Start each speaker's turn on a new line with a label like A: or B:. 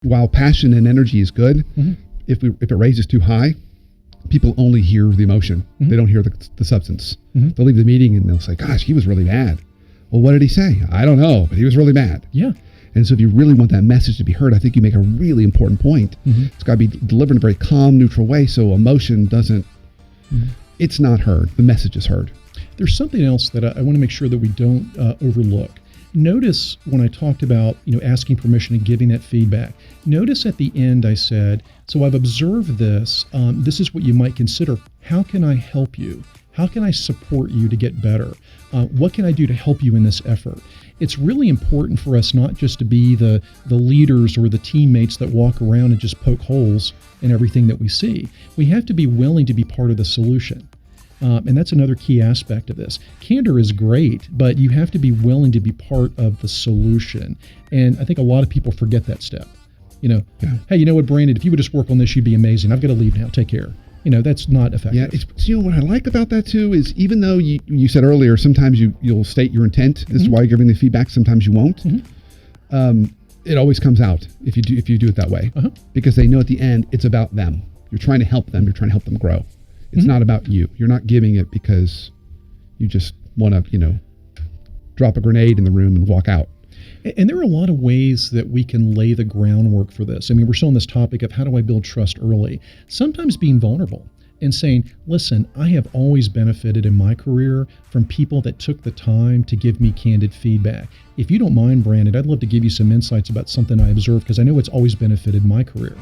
A: while passion and energy is good, if it raises too high, people only hear the emotion. They don't hear the substance. They'll leave the meeting and they'll say, gosh, he was really mad. Well, what did he say? I don't know, but he was really mad.
B: Yeah.
A: And so if you really want that message to be heard, I think you make a really important point. It's got to be delivered in a very calm, neutral way so emotion doesn't, it's not heard. The message is heard.
B: There's something else that I want to make sure that we don't overlook. Notice when I talked about, asking permission and giving that feedback, notice at the end I said, so I've observed this. This is what you might consider. How can I help you? How can I support you to get better? What can I do to help you in this effort? It's really important for us not just to be the leaders or the teammates that walk around and just poke holes in everything that we see. We have to be willing to be part of the solution. And that's another key aspect of this. Candor is great, but you have to be willing to be part of the solution. And I think a lot of people forget that step. Hey, you know what, Brandon, if you would just work on this, you'd be amazing. I've got to leave now. Take care. That's not effective.
A: Yeah, what I like about that too is even though you said earlier, sometimes you'll state your intent as to why you're giving the feedback, sometimes you won't. It always comes out if you do it that way, because they know at the end it's about them. You're trying to help them. You're trying to help them grow. It's not about you. You're not giving it because you just want to, drop a grenade in the room and walk out.
B: And there are a lot of ways that we can lay the groundwork for this. I mean, we're still on this topic of how do I build trust early? Sometimes being vulnerable and saying, listen, I have always benefited in my career from people that took the time to give me candid feedback. If you don't mind, Brandon, I'd love to give you some insights about something I observed because I know it's always benefited my career.